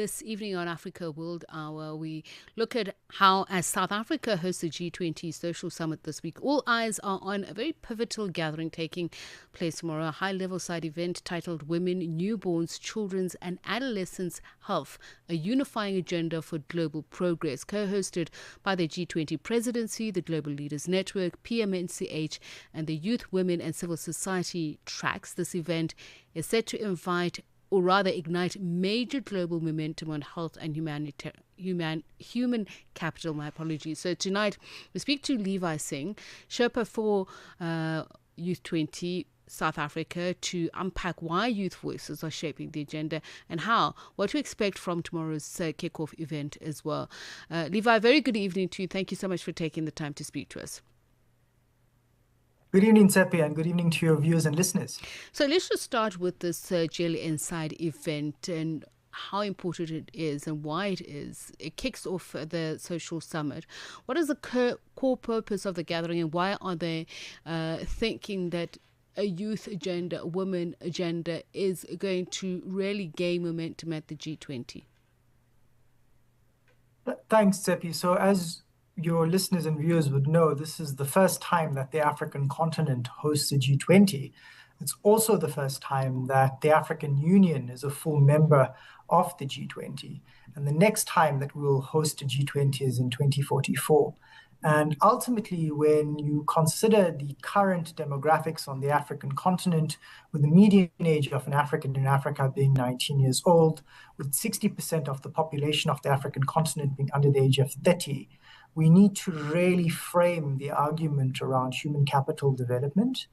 This evening on Africa World Hour, we look at how, as South Africa hosts the G20 Social Summit this week, all eyes are on a very pivotal gathering taking place tomorrow, a high-level side event titled Women, Newborns, Children's and Adolescents Health, a Unifying Agenda for Global Progress, co-hosted by the G20 Presidency, the Global Leaders Network, PMNCH and the Youth, Women and Civil Society tracks. This event is set to ignite major global momentum on health and human capital. My apologies. So tonight we speak to Levi Singh, Sherpa for Y20 South Africa, to unpack why youth voices are shaping the agenda and what to expect from tomorrow's kickoff event as well. Levi, very good evening to you. Thank you so much for taking the time to speak to us. Good evening, Tsepi, and good evening to your viewers and listeners. So let's just start with this Jail Inside event and how important it is and why it is. It kicks off the social summit. What is the core purpose of the gathering, and why are they thinking that a youth agenda, a women agenda is going to really gain momentum at the G20? Thanks, Tsepi. So as your listeners and viewers would know, this is the first time that the African continent hosts a G20. It's also the first time that the African Union is a full member of the G20. And the next time that we'll host a G20 is in 2044. And ultimately, when you consider the current demographics on the African continent, with the median age of an African in Africa being 19 years old, with 60% of the population of the African continent being under the age of 30, we need to really frame the argument around human capital development,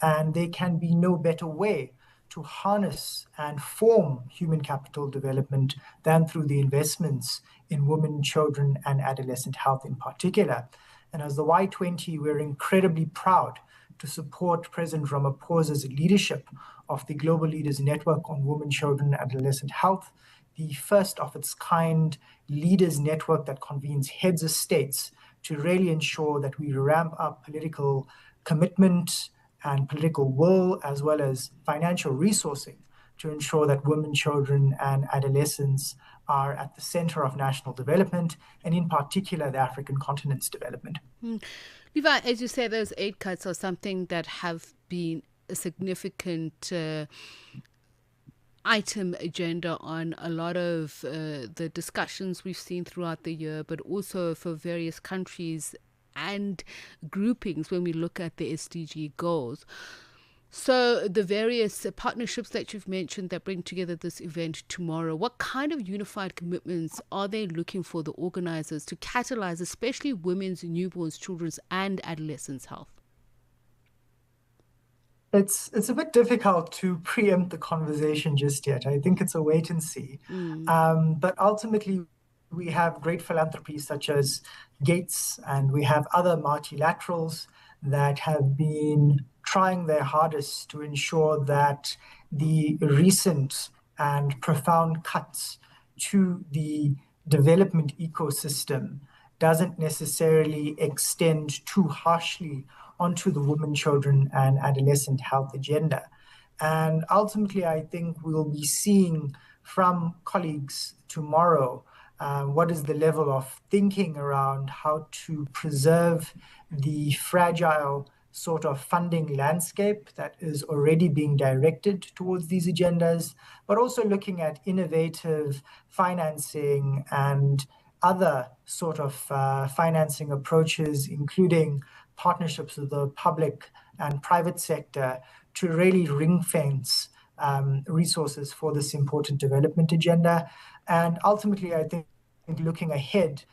and there can be no better way to harness and form human capital development than through the investments in women, children, and adolescent health in particular. And as the Y20, we're incredibly proud to support President Ramaphosa's leadership of the Global Leaders Network on Women, Children, and Adolescent Health, the first of its kind leaders network that convenes heads of states to really ensure that we ramp up political commitment and political will, as well as financial resourcing, to ensure that women, children, and adolescents are at the center of national development, and in particular, the African continent's development. Levi, as you say, those aid cuts are something that have been a significant item agenda on a lot of the discussions we've seen throughout the year, but also for various countries and groupings when we look at the SDG goals. So the various partnerships that you've mentioned that bring together this event tomorrow, what kind of unified commitments are they looking for the organizers to catalyze, especially women's, newborns, children's and adolescents' health? It's a bit difficult to preempt the conversation just yet. I think it's a wait and see. But ultimately, we have great philanthropies such as Gates, and we have other multilaterals that have been trying their hardest to ensure that the recent and profound cuts to the development ecosystem doesn't necessarily extend too harshly onto the women, children, and adolescent health agenda. And ultimately, I think we'll be seeing from colleagues tomorrow what is the level of thinking around how to preserve the fragile sort of funding landscape that is already being directed towards these agendas, but also looking at innovative financing and other sort of financing approaches, including partnerships with the public and private sector to really ring-fence resources for this important development agenda. And ultimately, I think looking ahead,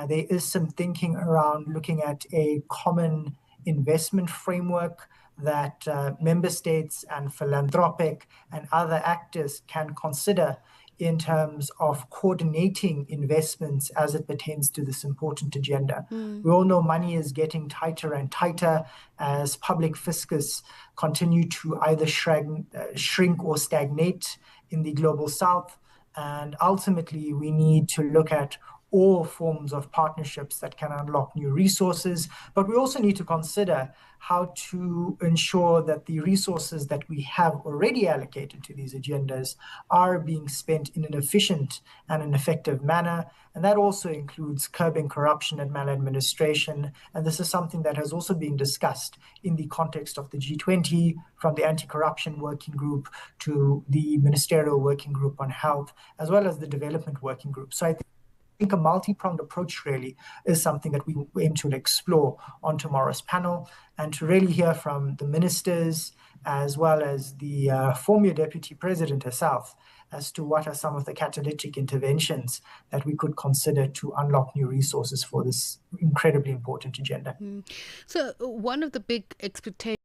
there is some thinking around looking at a common investment framework that member states and philanthropic and other actors can consider in terms of coordinating investments as it pertains to this important agenda. We all know money is getting tighter and tighter as public fiscus continue to either shrink or stagnate in the global south. And ultimately, we need to look at all forms of partnerships that can unlock new resources. But we also need to consider how to ensure that the resources that we have already allocated to these agendas are being spent in an efficient and an effective manner. And that also includes curbing corruption and maladministration. And this is something that has also been discussed in the context of the G20, from the anti-corruption working group to the ministerial working group on health, as well as the development working group. So I think a multi-pronged approach really is something that we aim to explore on tomorrow's panel, and to really hear from the ministers as well as the former deputy president herself as to what are some of the catalytic interventions that we could consider to unlock new resources for this incredibly important agenda. So one of the big expectations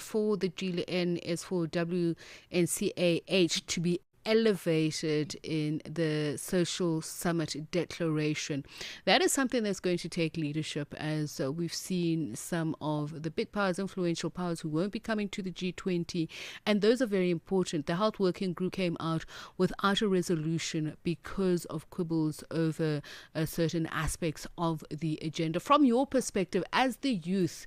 for the GLN is for WNCAH to be elevated in the Social Summit declaration. That is something that's going to take leadership, as we've seen some of the big powers, influential powers, who won't be coming to the G20, and those are very important. The Health Working Group came out without a resolution because of quibbles over certain aspects of the agenda. From your perspective as the youth,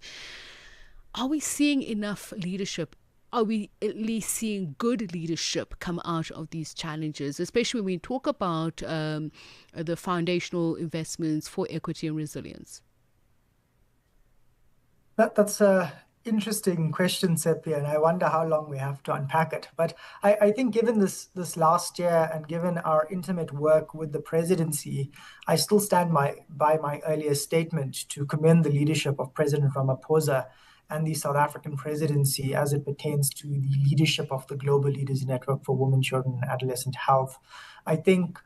are we seeing enough leadership? Are we at least seeing good leadership come out of these challenges, especially when we talk about the foundational investments for equity and resilience? That's an interesting question, Sepia, and I wonder how long we have to unpack it. But I think given this last year and given our intimate work with the presidency, I still stand by my earlier statement to commend the leadership of President Ramaphosa and the South African presidency as it pertains to the leadership of the Global Leaders Network for Women, Children, and Adolescent Health. I think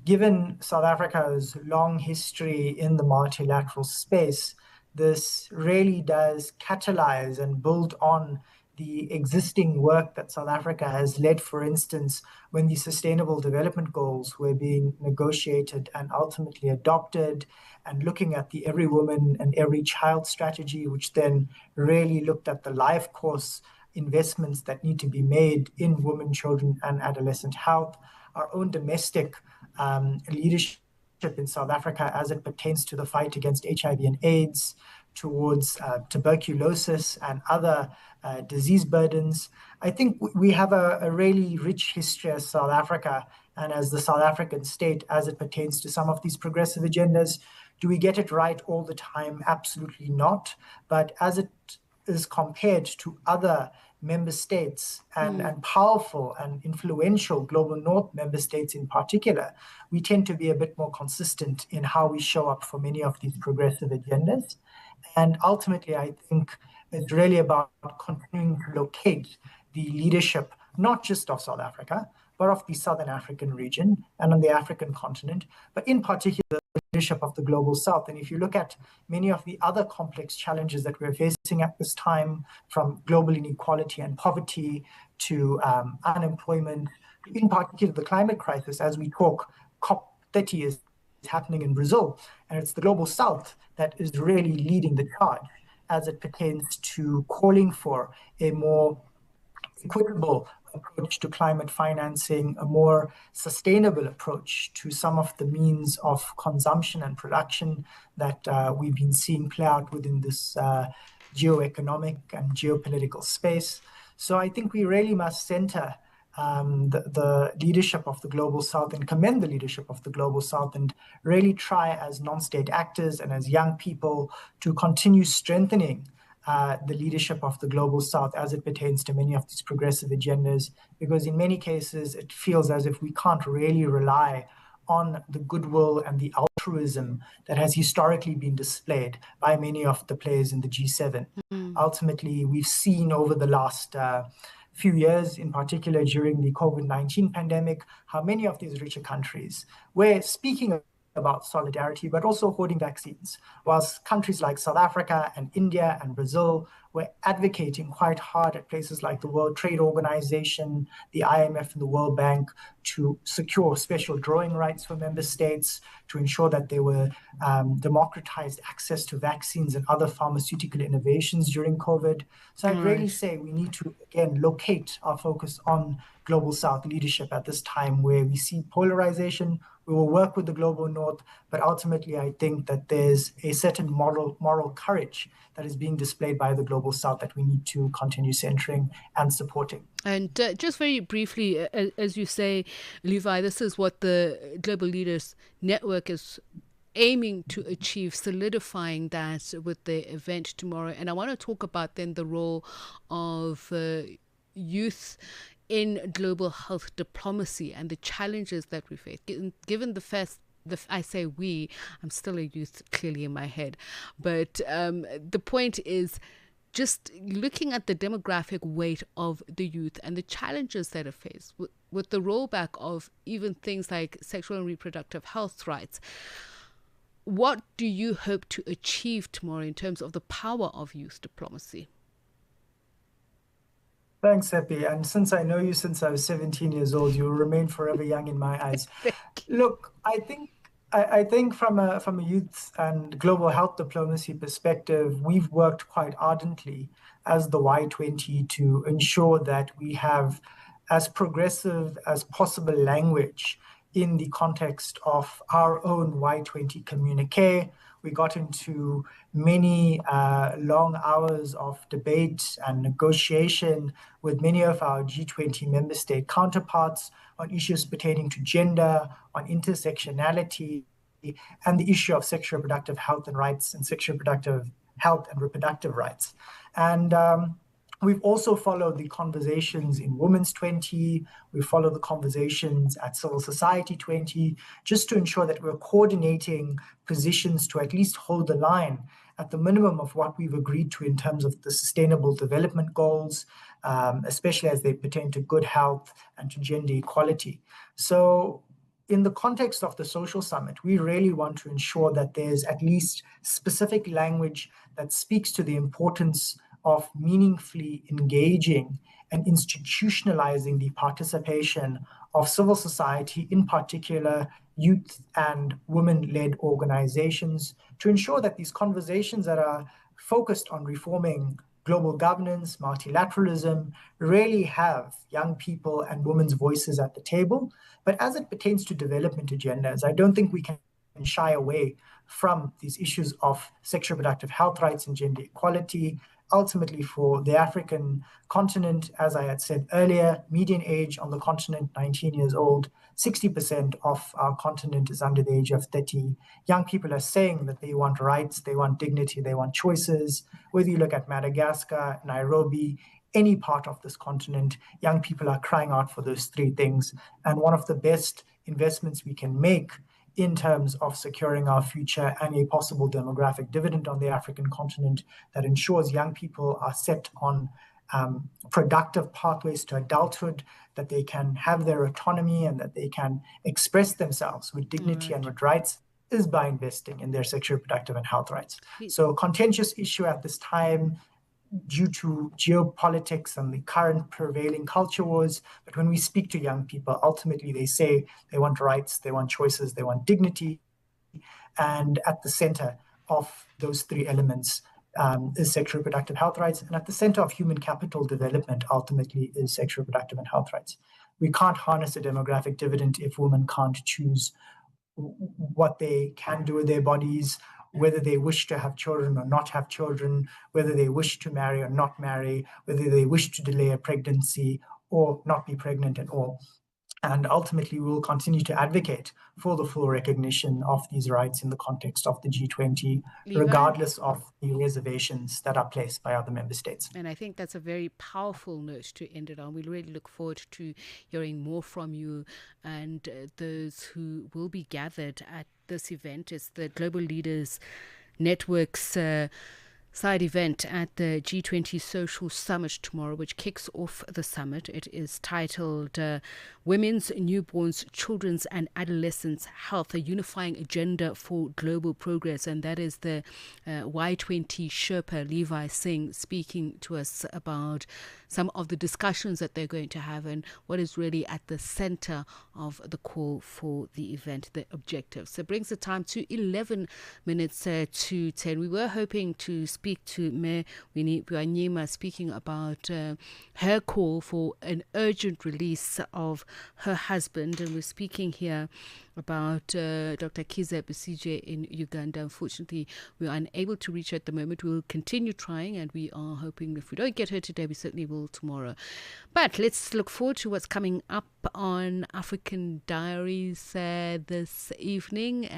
given South Africa's long history in the multilateral space, this really does catalyze and build on the existing work that South Africa has led, for instance, when the Sustainable Development Goals were being negotiated and ultimately adopted, and looking at the Every Woman and Every Child strategy, which then really looked at the life course investments that need to be made in women, children, and adolescent health, our own domestic leadership in South Africa as it pertains to the fight against HIV and AIDS, towards tuberculosis and other disease burdens. I think we have a really rich history as South Africa and as the South African state as it pertains to some of these progressive agendas. Do we get it right all the time? Absolutely not. But as it is compared to other member states and powerful and influential global north member states in particular, we tend to be a bit more consistent in how we show up for many of these progressive agendas. And ultimately, I think it's really about continuing to locate the leadership, not just of South Africa, but of the Southern African region and on the African continent, but in particular, the leadership of the Global South. And if you look at many of the other complex challenges that we're facing at this time, from global inequality and poverty to unemployment, in particular the climate crisis, as we talk, COP30 is happening in Brazil, and it's the Global South that is really leading the charge as it pertains to calling for a more equitable approach to climate financing, a more sustainable approach to some of the means of consumption and production that we've been seeing play out within this geoeconomic and geopolitical space. So I think we really must center the leadership of the Global South and commend the leadership of the Global South, and really try as non-state actors and as young people to continue strengthening the leadership of the Global South as it pertains to many of these progressive agendas, because in many cases it feels as if we can't really rely on the goodwill and the altruism that has historically been displayed by many of the players in the G7. Ultimately, we've seen over the last few years, in particular during the COVID-19 pandemic, how many of these richer countries were speaking about solidarity, but also hoarding vaccines, whilst countries like South Africa and India and Brazil were advocating quite hard at places like the World Trade Organization, the IMF and the World Bank to secure special drawing rights for member states, to ensure that there were democratized access to vaccines and other pharmaceutical innovations during COVID. So I'd really say we need to, again, locate our focus on Global South leadership at this time where we see polarization, We will work with the global north, but ultimately I think that there's a certain moral courage that is being displayed by the global south that we need to continue centering and supporting. And just very briefly, as you say, Levi, this is what the Global Leaders Network is aiming to achieve, solidifying that with the event tomorrow. And I want to talk about then the role of youth in global health diplomacy and the challenges that we face. Given the first, I say we, I'm still a youth clearly in my head, but the point is just looking at the demographic weight of the youth and the challenges that are faced with the rollback of even things like sexual and reproductive health rights. What do you hope to achieve tomorrow in terms of the power of youth diplomacy? Thanks, Epi. And since I know you since I was 17 years old, you will remain forever young in my eyes. Look, I think from a youth and global health diplomacy perspective, we've worked quite ardently as the Y20 to ensure that we have as progressive as possible language in the context of our own Y20 communique. We got into many long hours of debate and negotiation with many of our G20 member state counterparts on issues pertaining to gender, on intersectionality, and the issue of sexual reproductive health and rights and sexual reproductive health and reproductive rights. And we've also followed the conversations in Women's 20. We follow the conversations at Civil Society 20, just to ensure that we're coordinating positions to at least hold the line at the minimum of what we've agreed to in terms of the Sustainable Development Goals, especially as they pertain to good health and to gender equality. So in the context of the social summit, we really want to ensure that there's at least specific language that speaks to the importance of meaningfully engaging and institutionalizing the participation of civil society, in particular youth and women-led organizations, to ensure that these conversations that are focused on reforming global governance, multilateralism, really have young people and women's voices at the table. But as it pertains to development agendas, I don't think we can shy away from these issues of sexual reproductive health rights and gender equality. Ultimately, for the African continent, as I had said earlier, median age on the continent, 19 years old, 60% of our continent is under the age of 30. Young people are saying that they want rights, they want dignity, they want choices. Whether you look at Madagascar, Nairobi, any part of this continent, young people are crying out for those three things. And one of the best investments we can make in terms of securing our future and a possible demographic dividend on the African continent that ensures young people are set on productive pathways to adulthood, that they can have their autonomy and that they can express themselves with dignity and with rights, is by investing in their sexual reproductive and health rights. So contentious issue at this time due to geopolitics and the current prevailing culture wars. But when we speak to young people, ultimately they say they want rights, they want choices, they want dignity. And at the center of those three elements is sexual reproductive health rights. And at the center of human capital development, ultimately, is sexual reproductive and health rights. We can't harness a demographic dividend if women can't choose what they can do with their bodies, whether they wish to have children or not have children, whether they wish to marry or not marry, whether they wish to delay a pregnancy or not be pregnant at all. And ultimately, we will continue to advocate for the full recognition of these rights in the context of the G20, Levi, regardless of the reservations that are placed by other member states. And I think that's a very powerful note to end it on. We really look forward to hearing more from you and those who will be gathered at this event. It's the Global Leaders Network's side event at the G20 Social Summit tomorrow, which kicks off the summit. It is titled Women's, Newborns, Children's and Adolescents Health, a Unifying Agenda for Global Progress. And that is the Y20 Sherpa, Levi Singh, speaking to us about some of the discussions that they're going to have and what is really at the center of the call for the event, the objective. So it brings the time to 11 minutes to 10. We were hoping to speak to Me Wanyima, speaking about her call for an urgent release of her husband. And we're speaking here about Dr. Kiza Besije in Uganda. Unfortunately, we are unable to reach her at the moment. We'll continue trying, and we are hoping if we don't get her today, we certainly will tomorrow. But let's look forward to what's coming up on African Diaries this evening.